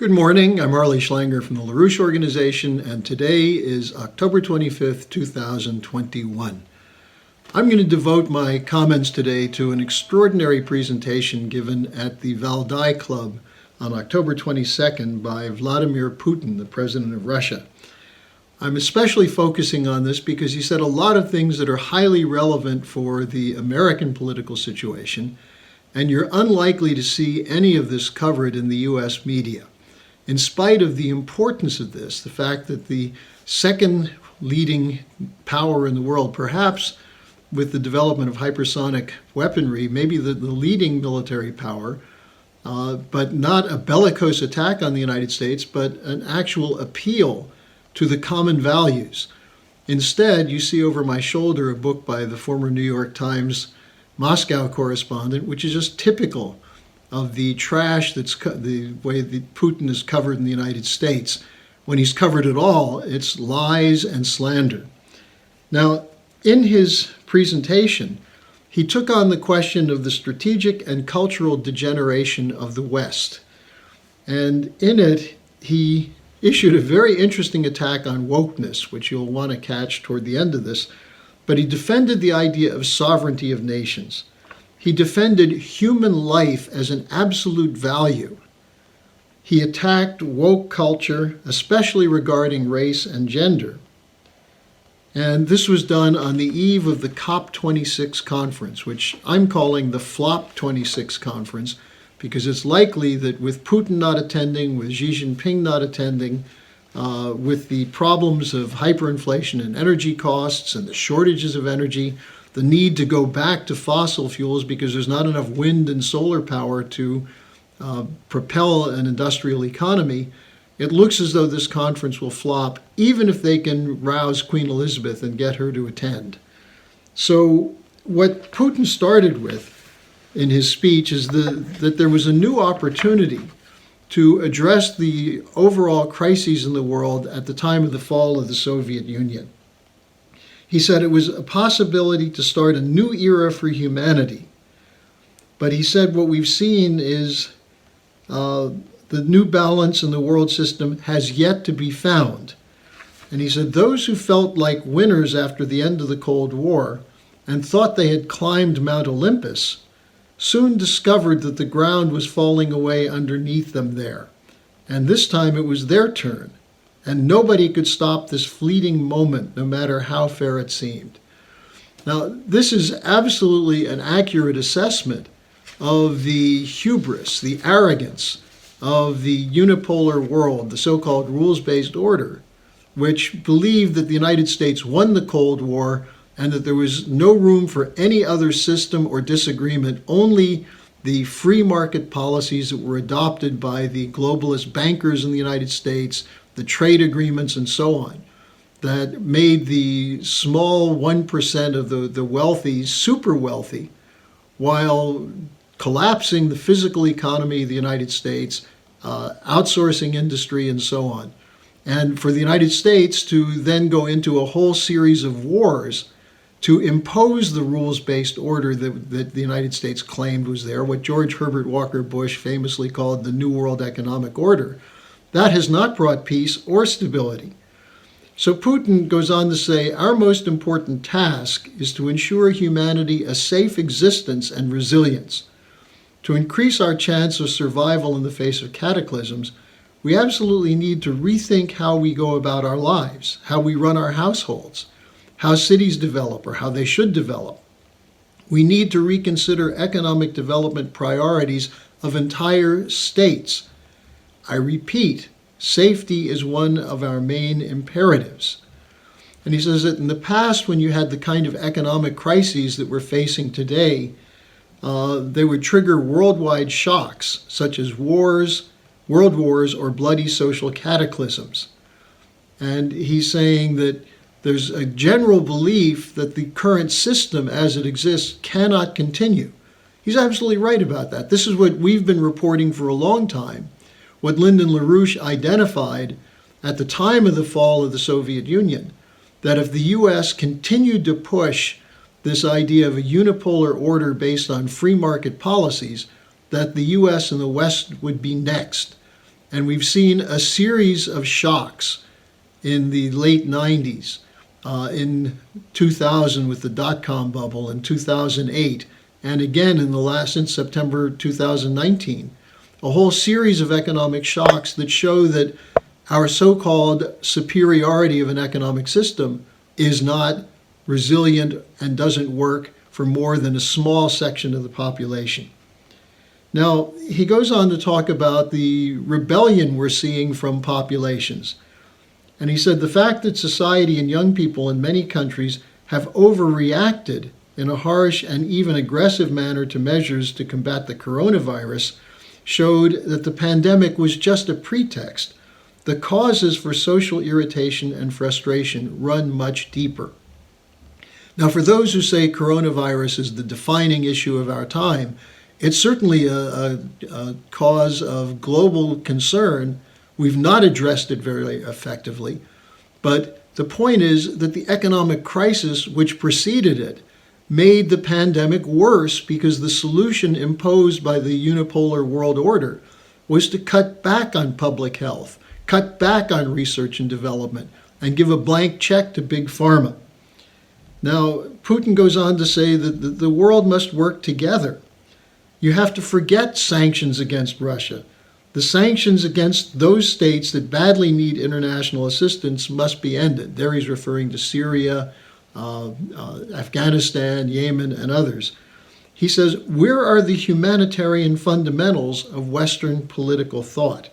Good morning. I'm Harley Schlanger from the LaRouche Organization, and today is October 25th, 2021. I'm going to devote my comments today to an extraordinary presentation given at the Valdai Club on October 22nd by Vladimir Putin, the president of Russia. I'm especially focusing on this because he said a lot of things that are highly relevant for the American political situation, and you're unlikely to see any of this covered in the U.S. media. In spite of the importance of this, the fact that the second leading power in the world, perhaps with the development of hypersonic weaponry, maybe the leading military power, but not a bellicose attack on the United States, but an actual appeal to the common values. Instead, you see over my shoulder a book by the former New York Times Moscow correspondent, which is just typical of the trash that's the way that Putin is covered in the United States. When he's covered at all, it's lies and slander. Now, in his presentation, he took on the question of the strategic and cultural degeneration of the West. And in it, he issued a very interesting attack on wokeness, which you'll want to catch toward the end of this, but he defended the idea of sovereignty of nations. He defended human life as an absolute value. He attacked woke culture, especially regarding race and gender. And this was done on the eve of the COP26 conference, which I'm calling the Flop 26 conference, because it's likely that with Putin not attending, with Xi Jinping not attending, with the problems of hyperinflation and energy costs and the shortages of energy, the need to go back to fossil fuels because there's not enough wind and solar power to propel an industrial economy, it looks as though this conference will flop, even if they can rouse Queen Elizabeth and get her to attend. So what Putin started with in his speech is that there was a new opportunity to address the overall crises in the world at the time of the fall of the Soviet Union. He said it was a possibility to start a new era for humanity. But he said what we've seen is the new balance in the world system has yet to be found. And he said those who felt like winners after the end of the Cold War and thought they had climbed Mount Olympus soon discovered that the ground was falling away underneath them there. And this time it was their turn. And nobody could stop this fleeting moment, no matter how fair it seemed. Now, this is absolutely an accurate assessment of the hubris, the arrogance of the unipolar world, the so-called rules-based order, which believed that the United States won the Cold War and that there was no room for any other system or disagreement, only the free market policies that were adopted by the globalist bankers in the United States, the trade agreements and so on, that made the small 1% of the wealthy super wealthy, while collapsing the physical economy of the United States, outsourcing industry and so on. And for the United States to then go into a whole series of wars to impose the rules-based order that the United States claimed was there, what George Herbert Walker Bush famously called the New World Economic Order, that has not brought peace or stability. So Putin goes on to say, our most important task is to ensure humanity a safe existence and resilience. To increase our chance of survival in the face of cataclysms, we absolutely need to rethink how we go about our lives, how we run our households, how cities develop or how they should develop. We need to reconsider economic development priorities of entire states. I repeat, safety is one of our main imperatives. And he says that in the past, when you had the kind of economic crises that we're facing today, they would trigger worldwide shocks, such as wars, world wars, or bloody social cataclysms. And he's saying that there's a general belief that the current system as it exists cannot continue. He's absolutely right about that. This is what we've been reporting for a long time, what Lyndon LaRouche identified at the time of the fall of the Soviet Union, that if the U.S. continued to push this idea of a unipolar order based on free market policies, that the U.S. and the West would be next. And we've seen a series of shocks in the late 90s, in 2000 with the dot-com bubble, in 2008, and again since September 2019. A whole series of economic shocks that show that our so-called superiority of an economic system is not resilient and doesn't work for more than a small section of the population. Now, he goes on to talk about the rebellion we're seeing from populations. And he said the fact that society and young people in many countries have overreacted in a harsh and even aggressive manner to measures to combat the coronavirus showed that the pandemic was just a pretext. The causes for social irritation and frustration run much deeper. Now, for those who say coronavirus is the defining issue of our time, it's certainly a cause of global concern. We've not addressed it very effectively. But the point is that the economic crisis which preceded it made the pandemic worse because the solution imposed by the unipolar world order was to cut back on public health, cut back on research and development, and give a blank check to big pharma. Now, Putin goes on to say that the world must work together. You have to forget sanctions against Russia. The sanctions against those states that badly need international assistance must be ended. There he's referring to Syria, Afghanistan, Yemen, and others. He says, where are the humanitarian fundamentals of Western political thought?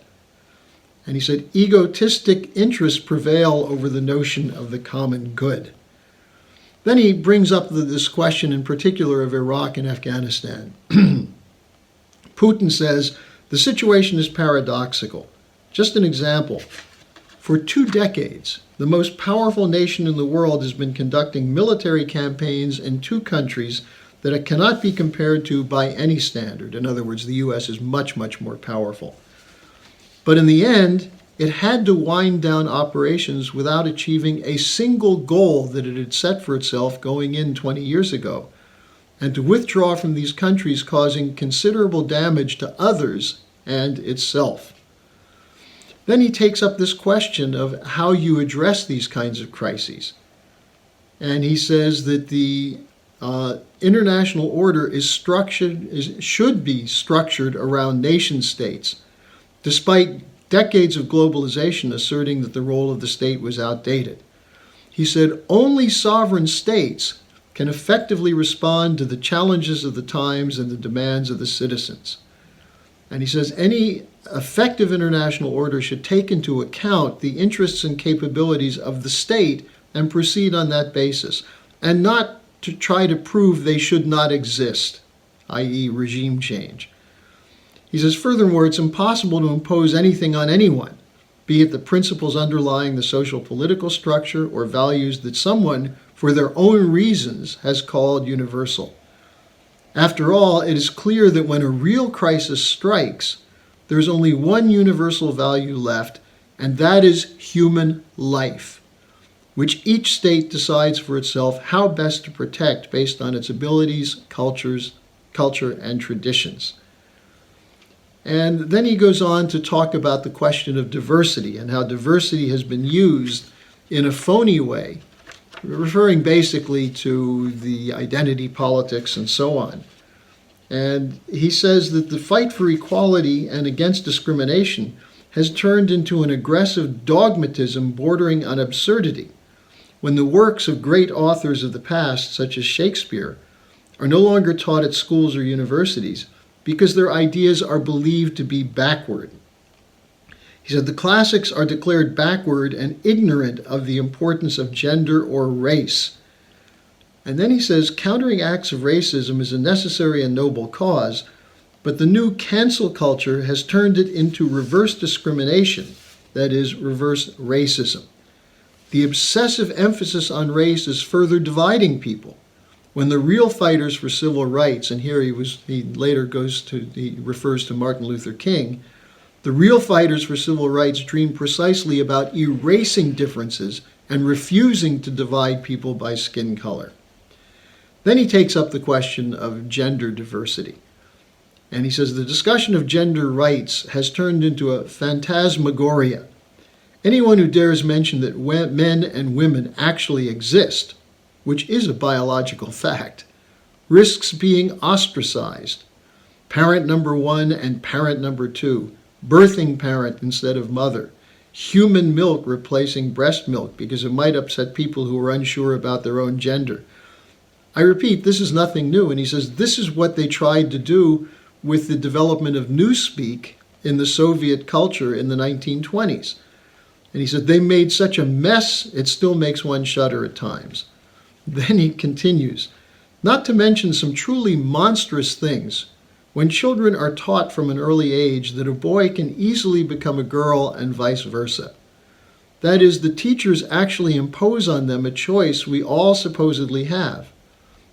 And he said, egotistic interests prevail over the notion of the common good. Then he brings up this question in particular of Iraq and Afghanistan. Putin says, the situation is paradoxical. Just an example. For 2 decades, the most powerful nation in the world has been conducting military campaigns in 2 countries that it cannot be compared to by any standard. In other words, the U.S. is much, much more powerful. But in the end, it had to wind down operations without achieving a single goal that it had set for itself going in 20 years ago, and to withdraw from these countries, causing considerable damage to others and itself. Then he takes up this question of how you address these kinds of crises. And he says that the international order should be structured around nation states, despite decades of globalization asserting that the role of the state was outdated. He said only sovereign states can effectively respond to the challenges of the times and the demands of the citizens. And he says any effective international order should take into account the interests and capabilities of the state and proceed on that basis, and not to try to prove they should not exist, i.e. regime change. He says, furthermore, it's impossible to impose anything on anyone, be it the principles underlying the social political structure or values that someone, for their own reasons, has called universal. After all, it is clear that when a real crisis strikes, there's only one universal value left, and that is human life, which each state decides for itself how best to protect based on its abilities, culture, and traditions. And then he goes on to talk about the question of diversity and how diversity has been used in a phony way, referring basically to the identity politics and so on. And he says that the fight for equality and against discrimination has turned into an aggressive dogmatism bordering on absurdity, when the works of great authors of the past, such as Shakespeare, are no longer taught at schools or universities, because their ideas are believed to be backward. He said the classics are declared backward and ignorant of the importance of gender or race. And then he says countering acts of racism is a necessary and noble cause, but the new cancel culture has turned it into reverse discrimination, that is, reverse racism. The obsessive emphasis on race is further dividing people, when the real fighters for civil rights, and here he refers to Martin Luther King, the real fighters for civil rights dream precisely about erasing differences and refusing to divide people by skin color. Then he takes up the question of gender diversity. And he says the discussion of gender rights has turned into a phantasmagoria. Anyone who dares mention that men and women actually exist, which is a biological fact, risks being ostracized. Parent number one and parent number two, birthing parent instead of mother, human milk replacing breast milk because it might upset people who are unsure about their own gender. I repeat, this is nothing new. And he says this is what they tried to do with the development of newspeak in the Soviet culture in the 1920s. And he said they made such a mess, it still makes one shudder at times. Then he continues, not to mention some truly monstrous things. When children are taught from an early age that a boy can easily become a girl and vice versa. That is, the teachers actually impose on them a choice we all supposedly have.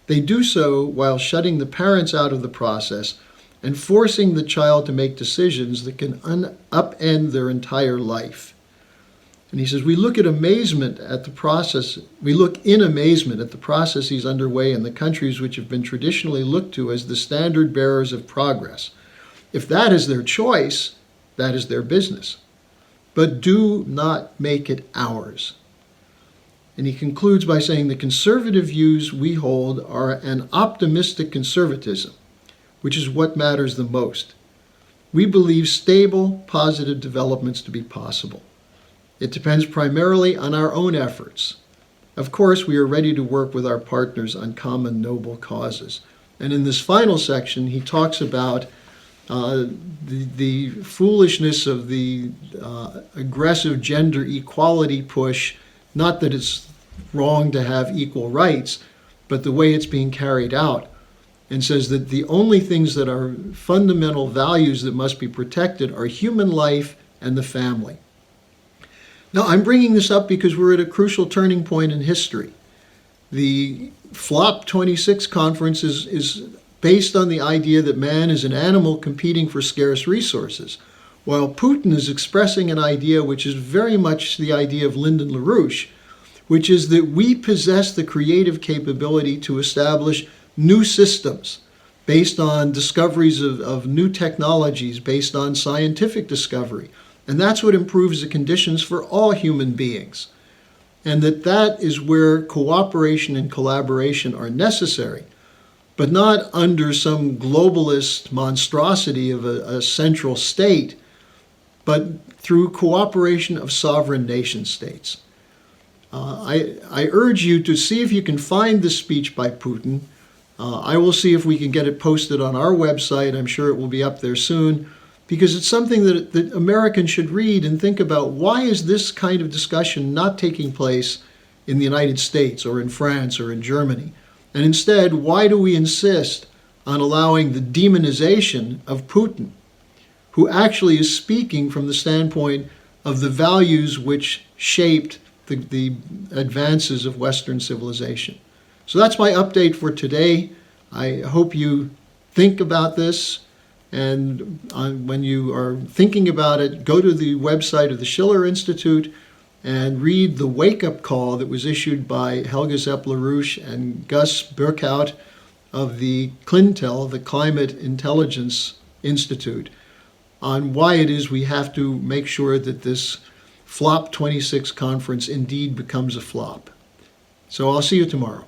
They do so while shutting the parents out of the process and forcing the child to make decisions that can upend their entire life. And he says, we look in amazement at the processes underway in the countries which have been traditionally looked to as the standard bearers of progress. If that is their choice, that is their business. But do not make it ours. And he concludes by saying the conservative views we hold are an optimistic conservatism, which is what matters the most. We believe stable, positive developments to be possible. It depends primarily on our own efforts. Of course, we are ready to work with our partners on common noble causes. And in this final section, he talks about the foolishness of the aggressive gender equality push, not that it's wrong to have equal rights, but the way it's being carried out, and says that the only things that are fundamental values that must be protected are human life and the family. Now, I'm bringing this up because we're at a crucial turning point in history. The FLOP 26 conference is based on the idea that man is an animal competing for scarce resources, while Putin is expressing an idea which is very much the idea of Lyndon LaRouche, which is that we possess the creative capability to establish new systems based on discoveries of new technologies, based on scientific discovery. And that's what improves the conditions for all human beings. And that is where cooperation and collaboration are necessary, but not under some globalist monstrosity of a central state, but through cooperation of sovereign nation states. I urge you to see if you can find this speech by Putin. I will see if we can get it posted on our website. I'm sure it will be up there soon, because it's something that Americans should read and think about. Why is this kind of discussion not taking place in the United States or in France or in Germany? And instead, why do we insist on allowing the demonization of Putin, who actually is speaking from the standpoint of the values which shaped the advances of Western civilization? So that's my update for today. I hope you think about this. And when you are thinking about it, go to the website of the Schiller Institute and read the wake-up call that was issued by Helga Zepp-LaRouche and Gus Burkhout of the CLINTEL, the Climate Intelligence Institute, on why it is we have to make sure that this FLOP 26 conference indeed becomes a flop. So I'll see you tomorrow.